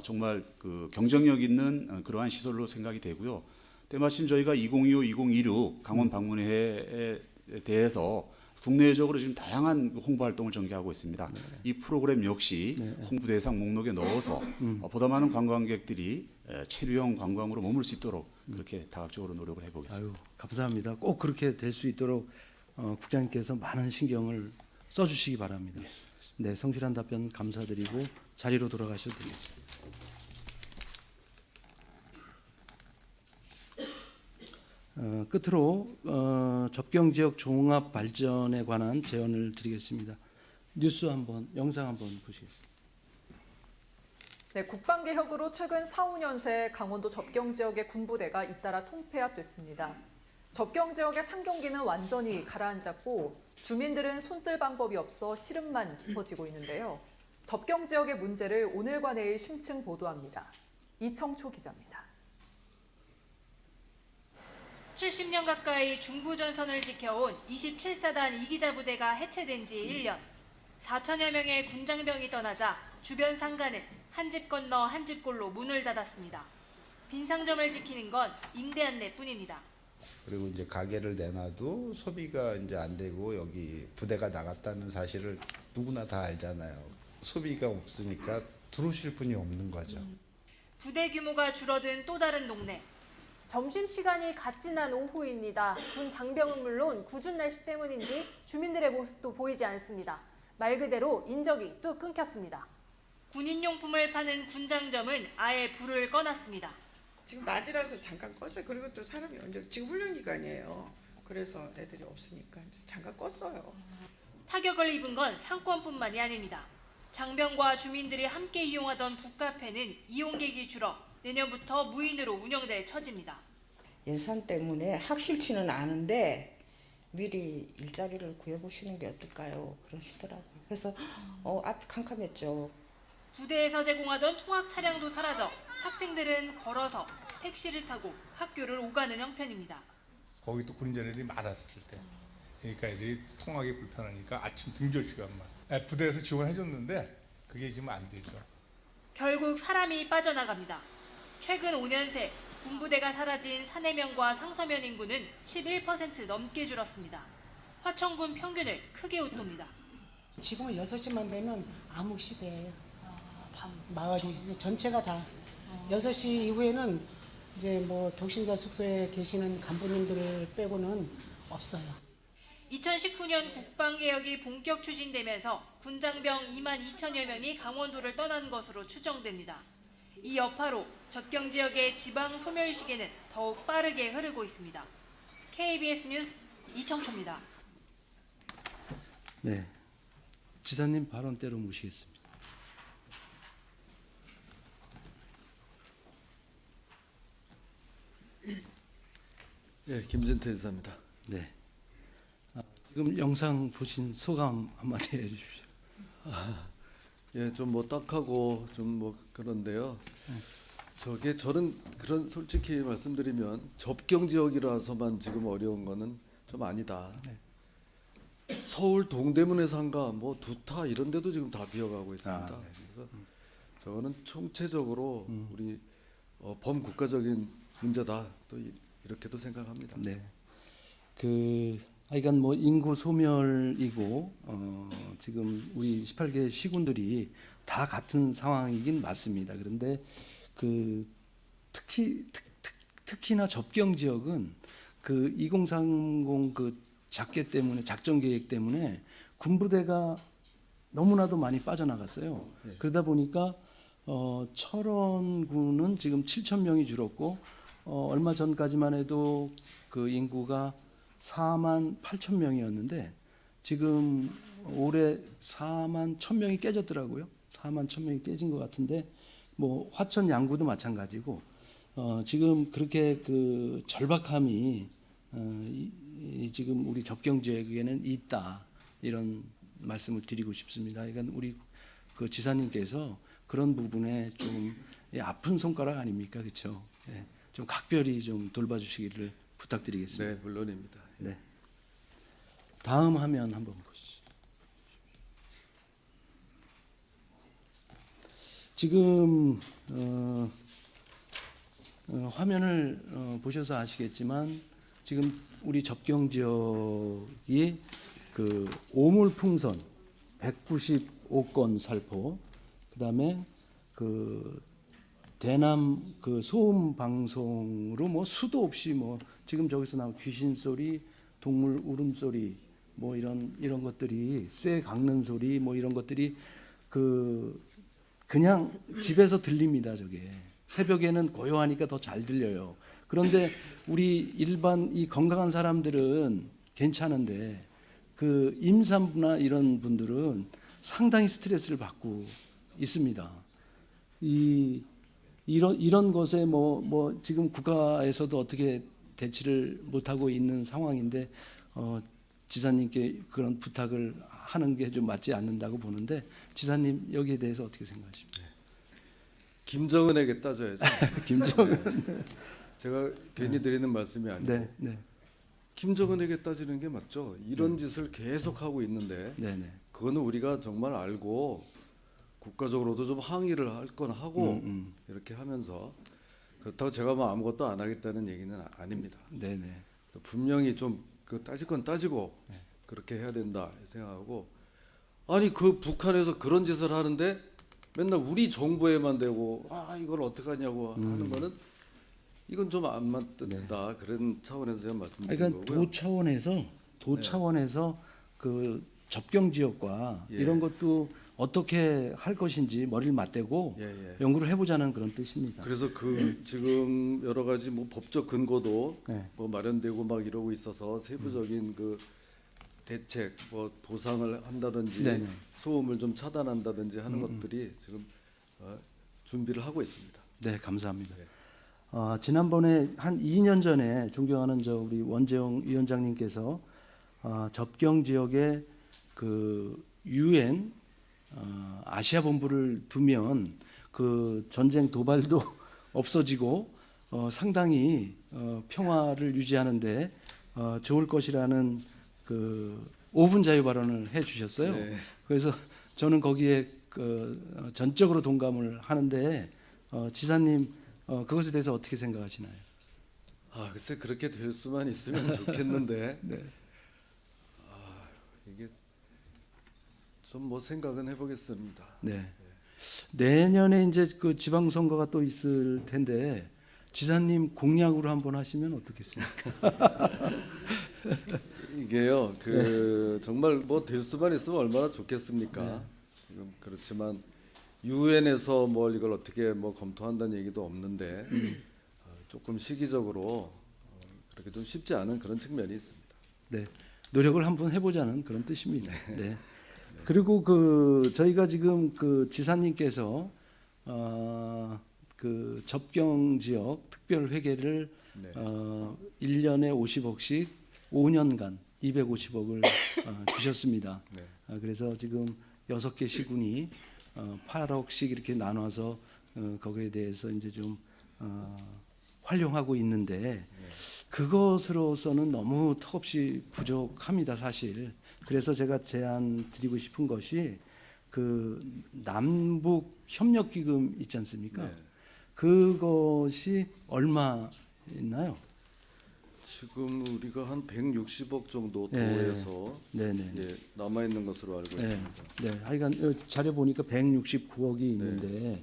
정말 그 경쟁력 있는 그러한 시설로 생각이 되고요. 때마침 저희가 2025, 2026 강원 방문회에 대해서 국내적으로 지금 다양한 홍보 활동을 전개하고 있습니다. 이 프로그램 역시 홍보 대상 목록에 넣어서 보다 많은 관광객들이 체류형 관광으로 머물 수 있도록 그렇게 다각적으로 노력을 해보겠습니다. 아유, 감사합니다. 꼭 그렇게 될 수 있도록 국장님께서 많은 신경을 써주시기 바랍니다. 네, 성실한 답변 감사드리고 자리로 돌아가셔도 되겠습니다. 끝으로 접경지역 종합 발전에 관한 제언을 드리겠습니다. 뉴스 한번, 영상 한번 보시겠습니다. 네, 국방개혁으로 최근 4, 5년 새 강원도 접경지역의 군부대가 잇따라 통폐합됐습니다. 접경지역의 상경기는 완전히 가라앉았고 주민들은 손쓸 방법이 없어 시름만 깊어지고 있는데요. 접경지역의 문제를 오늘과 내일 심층 보도합니다. 이청초 기자입니다. 70년 가까이 중부전선을 지켜온 27사단 이기자 부대가 해체된 지 1년. 4천여 명의 군장병이 떠나자 주변 상가는 한 집 건너 한 집골로 문을 닫았습니다. 빈 상점을 지키는 건 임대 안내뿐입니다. 그리고 이제 가게를 내놔도 소비가 이제 안 되고 여기 부대가 나갔다는 사실을 누구나 다 알잖아요. 소비가 없으니까 들어오실 분이 없는 거죠. 부대 규모가 줄어든 또 다른 동네. 점심시간이 갓 지난 오후입니다. 군 장병은 물론 궂은 날씨 때문인지 주민들의 모습도 보이지 않습니다. 말 그대로 인적이 뚝 끊겼습니다. 군인용품을 파는 군장점은 아예 불을 꺼놨습니다. 지금 낮이라서 잠깐 껐어요. 그리고 또 사람이 언제 지금 훈련 기간이에요. 그래서 애들이 없으니까 이제 잠깐 껐어요. 타격을 입은 건 상권뿐만이 아닙니다. 장병과 주민들이 함께 이용하던 북카페는 이용객이 줄어 내년부터 무인으로 운영될 처지입니다. 예산 때문에 확실치는 않은데 미리 일자리를 구해보시는 게 어떨까요? 그러시더라고요. 그래서 앞이 캄캄했죠. 부대에서 제공하던 통학 차량도 사라져 학생들은 걸어서 택시를 타고 학교를 오가는 형편입니다. 거기 또 군인전 애들이 많았을 때. 그러니까 애들이 통학이 불편하니까 아침 등교 시간만. 부대에서 지원해줬는데 그게 지금 안 되죠. 결국 사람이 빠져나갑니다. 최근 5년 새 군부대가 사라진 사내면과 상서면 인구는 11% 넘게 줄었습니다. 화천군 평균을 크게 웃돕니다. 지금은 6시만 되면 암흑 시대예요. 마을이 전체가 다 6시 이후에는 이제 뭐 독신자 숙소에 계시는 간부님들을 빼고는 없어요. 2019년 국방개혁이 본격 추진되면서 군장병 2만 2천여 명이 강원도를 떠난 것으로 추정됩니다. 이 여파로 접경 지역의 지방 소멸 시기는 더욱 빠르게 흐르고 있습니다. KBS 뉴스 이청초입니다. 네, 지사님 발언대로 모시겠습니다. 예, 김진태 지사입니다. 네. 지금 영상 보신 소감 한마디 해주십시오. 예, 좀 뭐 딱하고 좀 뭐 그런데요. 저게 저는 그런 솔직히 말씀드리면 접경 지역이라서만 지금 어려운 거는 좀 아니다. 서울 동대문의 상가, 뭐 두타 이런 데도 지금 다 비어가고 있습니다. 그래서 저거는 총체적으로 우리 범국가적인 문제다. 또 이렇게도 생각합니다. 네. 하여간 뭐 인구 소멸이고 지금 우리 18개 시군들이 다 같은 상황이긴 맞습니다. 그런데 특히나 접경 지역은 2030 작계 때문에 작전 계획 때문에 군부대가 너무나도 많이 빠져나갔어요. 네. 그러다 보니까 철원군은 지금 7,000명이 줄었고 얼마 전까지만 해도 그 인구가 4만 8천 명이었는데 지금 올해 4만 1,000명이 깨졌더라고요. 4만 1,000명이 깨진 것 같은데 뭐 화천 양구도 마찬가지고 지금 그렇게 그 절박함이 지금 우리 접경 지역에는 있다 이런 말씀을 드리고 싶습니다. 그러니까 우리 그 지사님께서 그런 부분에 좀 아픈 손가락 아닙니까, 그렇죠? 네, 좀 각별히 좀 돌봐주시기를 부탁드리겠습니다. 네, 물론입니다. 네. 다음 화면 한번 보시죠. 지금 화면을 보셔서 아시겠지만 지금 우리 접경 지역이 그 오물풍선 195건 살포, 그다음에 그 대남 그 소음 방송으로 뭐 수도 없이 뭐 지금 저기서 나온 귀신 소리, 동물 울음소리 뭐 이런 것들이 쇠 깎는 소리 뭐 이런 것들이 그냥 집에서 들립니다. 저게 새벽에는 고요하니까 더 잘 들려요. 그런데 우리 일반 이 건강한 사람들은 괜찮은데 그 임산부나 이런 분들은 상당히 스트레스를 받고 있습니다. 이런 것에 뭐 지금 국가에서도 어떻게 대치를 못하고 있는 상황인데 지사님께 그런 부탁을 하는 게 좀 맞지 않는다고 보는데 지사님 여기에 대해서 어떻게 생각하십니까? 김정은에게 따져야죠. 김정은. 네. 제가 괜히 드리는 말씀이 아니고 네, 네. 김정은에게 따지는 게 맞죠. 이런 짓을 계속 하고 있는데 그거는 우리가 정말 알고 국가적으로도 좀 항의를 할 건 하고 이렇게 하면서 그렇다고 제가 뭐 아무것도 안 하겠다는 얘기는 아닙니다. 네네. 분명히 좀 그 따질 건 따지고 그렇게 해야 된다 생각하고 아니 그 북한에서 그런 짓을 하는데 맨날 우리 정부에만 대고 이걸 어떻게 하냐고 하는 거는 이건 좀 안 맞다 그런 차원에서 제가 말씀드린 그러니까 거고요. 도 차원에서 그 접경 지역과 예. 이런 것도 어떻게 할 것인지 머리를 맞대고 연구를 해보자는 그런 뜻입니다. 그래서 지금 여러 가지 뭐 법적 근거도 뭐 마련되고 막 이러고 있어서 세부적인 그 대책, 뭐 보상을 한다든지 네네. 소음을 좀 차단한다든지 하는 것들이 지금 준비를 하고 있습니다. 네, 감사합니다. 지난번에 한 2년 전에 존경하는 우리 원재영 위원장님께서 접경 지역에 그 UN 아시아 본부를 두면 그 전쟁 도발도 없어지고 상당히 평화를 유지하는데 좋을 것이라는 그 5분 자유 발언을 해주셨어요. 네. 그래서 저는 거기에 전적으로 동감을 하는데 지사님 그것에 대해서 어떻게 생각하시나요? 글쎄 그렇게 될 수만 있으면 좋겠는데 네. 이게 좀 뭐 생각은 해보겠습니다. 네. 내년에 이제 그 지방선거가 또 있을 텐데 지사님 공약으로 한번 하시면 어떻겠습니까? 이게요, 정말 뭐 될 수만 있으면 얼마나 좋겠습니까? 네. 지금 그렇지만 유엔에서 뭘 이걸 어떻게 뭐 검토한다는 얘기도 없는데 조금 시기적으로 그렇게 좀 쉽지 않은 그런 측면이 있습니다. 네, 노력을 한번 해보자는 그런 뜻입니다. 네. 네. 그리고 저희가 지금 지사님께서 그 접경 지역 특별 회계를 네. 1년에 50억씩 5년간 250억을 주셨습니다. 네. 그래서 지금 6개 시군이 8억씩 이렇게 나눠서 거기에 대해서 이제 좀 활용하고 있는데 그것으로서는 너무 턱없이 부족합니다, 사실. 그래서 제가 제안 드리고 싶은 것이 그 남북 협력 기금 있지 않습니까? 네. 그것이 얼마 있나요? 지금 우리가 한 160억 정도 네. 도에서 네네. 예, 남아 있는 것으로 알고 네. 있습니다. 네. 하여간 자료 보니까 169억이 있는데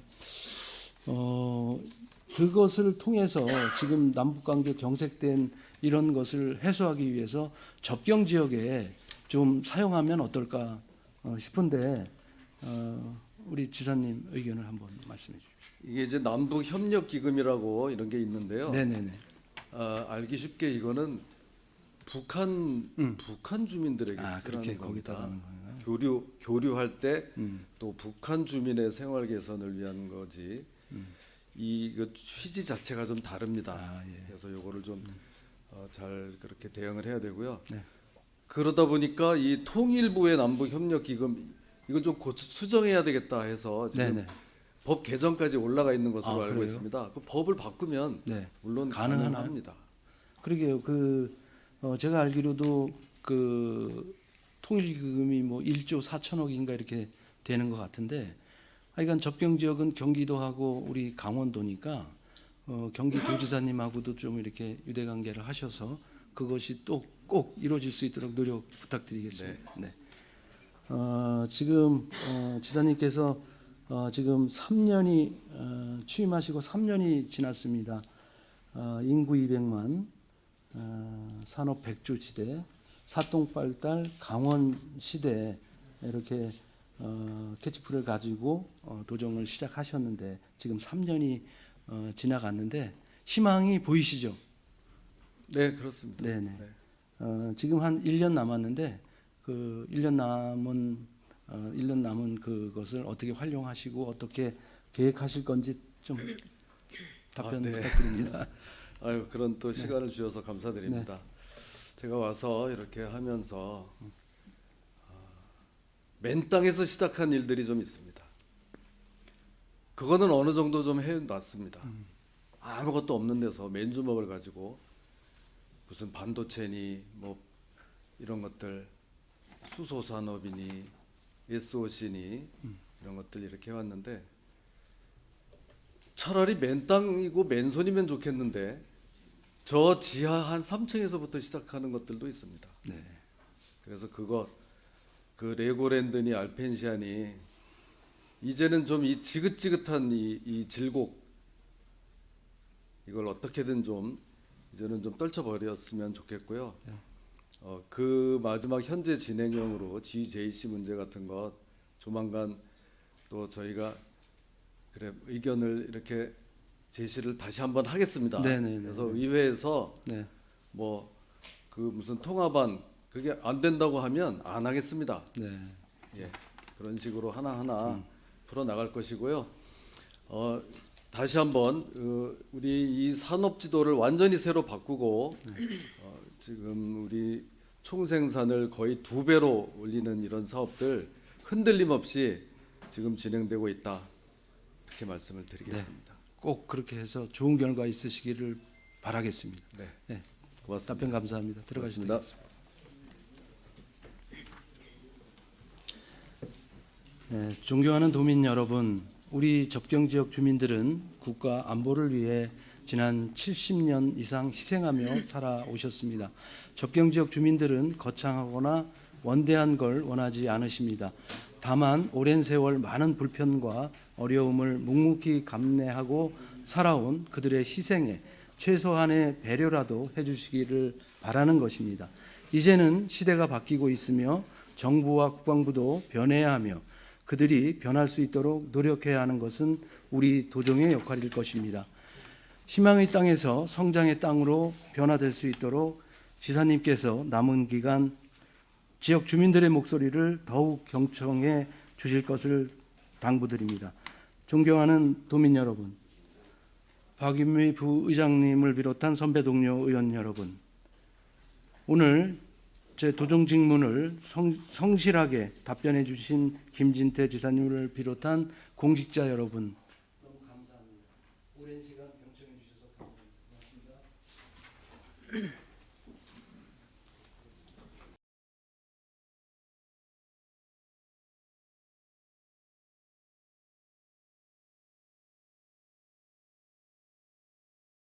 그것을 통해서 지금 남북 관계 경색된 이런 것을 해소하기 위해서 접경 지역에 좀 사용하면 어떨까 싶은데 우리 지사님 의견을 한번 말씀해 주십시오. 이게 이제 남북 협력 기금이라고 이런 게 있는데요. 네네네. 알기 쉽게 이거는 북한 주민들에게 그렇게 쓰라는 거기다 겁니다. 하는 건가요? 교류할 때 또 북한 주민의 생활 개선을 위한 거지. 이 취지 자체가 좀 다릅니다. 예. 그래서 요거를 좀 잘 그렇게 대응을 해야 되고요. 네. 그러다 보니까 이 통일부의 남북 협력 기금 이건 좀 수정해야 되겠다 해서 지금 네네. 법 개정까지 올라가 있는 것으로 알고 그래요? 있습니다. 그 법을 바꾸면 네. 물론 가능하나요? 가능합니다. 그러게요. 제가 알기로도 통일기금이 뭐 1조 4천억인가 이렇게 되는 것 같은데 하여간 접경 지역은 경기도하고 우리 강원도니까 경기도지사님하고도 좀 이렇게 유대관계를 하셔서 그것이 또 꼭 이루어질 수 있도록 노력 부탁드리겠습니다. 네. 지금 지사님께서 지금 3년이 취임하시고 3년이 지났습니다. 인구 200만, 산업 백조 지대, 사똥빨달 강원 시대 이렇게 캐치프레를 가지고 도정을 시작하셨는데 지금 3년이 지나갔는데 희망이 보이시죠? 네, 그렇습니다. 네네. 지금 한 1년 남았는데 그 1년 남은 그것을 어떻게 활용하시고 어떻게 계획하실 건지 좀 답변 네. 부탁드립니다. 아유, 그런 또 시간을 주셔서 감사드립니다. 제가 와서 이렇게 하면서 맨 땅에서 시작한 일들이 좀 있습니다. 그거는 어느 정도 좀 해놨습니다. 아무것도 없는 데서 맨주먹을 가지고 무슨 반도체니 뭐 이런 것들 수소산업이니 SOC니 이런 것들 이렇게 해왔는데 차라리 맨 땅이고 맨손이면 좋겠는데 저 지하 한 3층에서부터 시작하는 것들도 있습니다. 네. 그래서 그 레고랜드니 알펜시아니 이제는 좀 이 지긋지긋한 이 질곡 이걸 어떻게든 좀 이제는 좀 떨쳐버렸으면 좋겠고요. 네. 그 마지막 현재 진행형으로 GJC 문제 같은 것 조만간 또 저희가 의견을 이렇게 제시를 다시 한번 하겠습니다. 네네네. 그래서 의회에서 네. 뭐 그 무슨 통합안 그게 안 된다고 하면 안 하겠습니다. 네. 예, 그런 식으로 하나하나 풀어 나갈 것이고요. 다시 한번 우리 이 산업 지도를 완전히 새로 바꾸고 지금 우리 총생산을 거의 2배로 올리는 이런 사업들 흔들림 없이 지금 진행되고 있다. 이렇게 말씀을 드리겠습니다. 네. 꼭 그렇게 해서 좋은 결과 있으시기를 바라겠습니다. 네. 네. 고맙습니다. 답변 감사합니다. 들어가시죠. 고맙습니다. 네, 존경하는 도민 여러분, 우리 접경 지역 주민들은 국가 안보를 위해 지난 70년 이상 희생하며 살아오셨습니다. 접경 지역 주민들은 거창하거나 원대한 걸 원하지 않으십니다. 다만 오랜 세월 많은 불편과 어려움을 묵묵히 감내하고 살아온 그들의 희생에 최소한의 배려라도 해주시기를 바라는 것입니다. 이제는 시대가 바뀌고 있으며 정부와 국방부도 변해야 하며 그들이 변할 수 있도록 노력해야 하는 것은 우리 도정의 역할일 것입니다. 희망의 땅에서 성장의 땅으로 변화될 수 있도록 지사님께서 남은 기간 지역 주민들의 목소리를 더욱 경청해 주실 것을 당부드립니다. 존경하는 도민 여러분, 박윤미 부의장님을 비롯한 선배 동료 의원 여러분, 오늘 제 도정 직문을 성실하게 답변해 주신 김진태 지사님을 비롯한 공직자 여러분, 너무 감사합니다. 오랜 시간 경청해 주셔서 감사합니다. 고맙습니다.